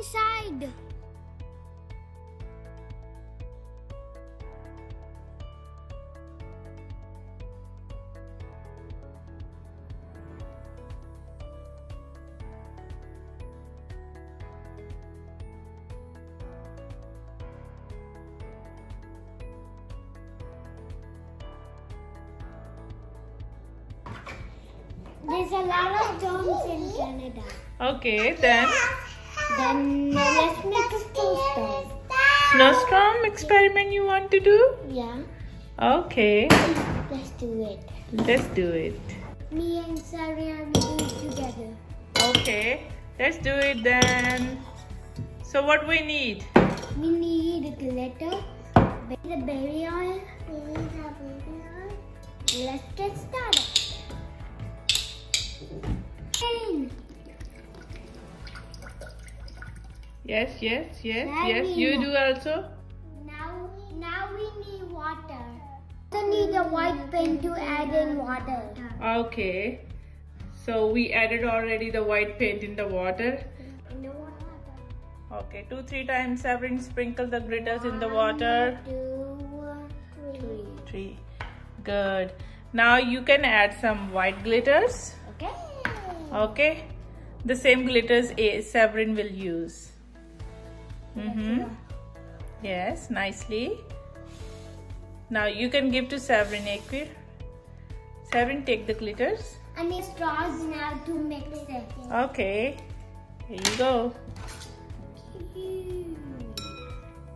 inside. There's a lot of germs in Canada. Okay, then let's make a snowstorm. Snowstorm experiment you want to do? Yeah. Okay. Let's do it. Let's do it. Me and Sari are doing it together. Okay, let's do it then. So what we need? We need glitter, the baby oil. Let's get started. Yes. Then You do also. Now we need water. We need a white paint to add in water. Okay. So we added already the white paint in the water. Okay, 2-3 times Severin sprinkle the glitters in the water. 1, 2, 3. Good. Now you can add some white glitters. Okay. Okay. The same glitters Severin will use. Yes, nicely. Now you can give to Severin, Ekvir. Severin, take the glitters. I need straws now to mix it. Okay. Here you go.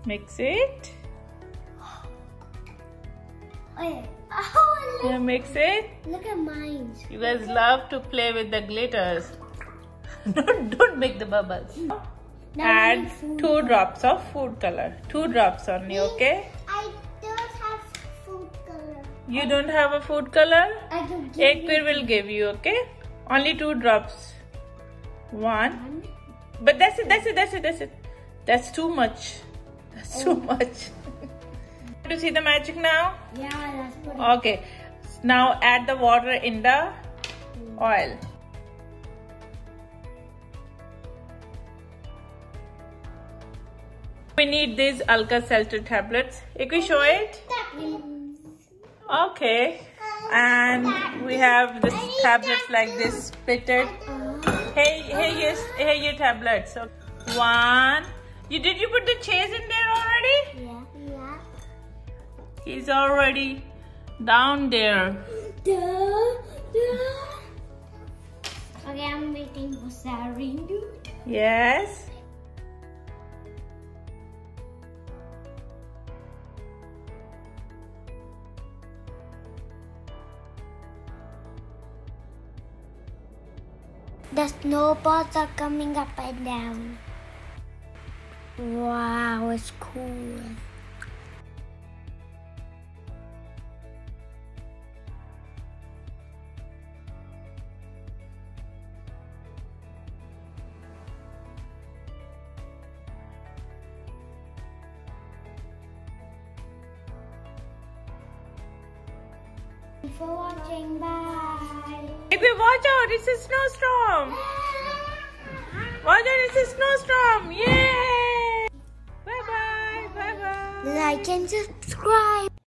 Mix it. Oh, Mix it. look at mine. You guys love to play with the glitters. Don't make the bubbles. Add 2 drops of food color. 2 drops only, okay? I don't have food color. You don't have a food color? I can give Ekvir will give you, okay? Only 2 drops. 1. But that's it. That's too much. That's too much. To see the magic now? Yeah, that's pretty. Okay. Now add the water in the oil. We need these Alka-Seltzer tablets. Ekvir, show it. Okay. And we have this tablets like this splitted. Hey, your tablets. So, 1. Did you put the chase in there already? Yeah. He's already down there. Okay, I'm waiting for Sari. Yes. The snowballs are coming up and down. Wow, it's cool. Thanks for watching. Bye. Ekvir, watch out! It's a snowstorm. Watch out! It's a snowstorm. Yay! Bye bye. Like and subscribe.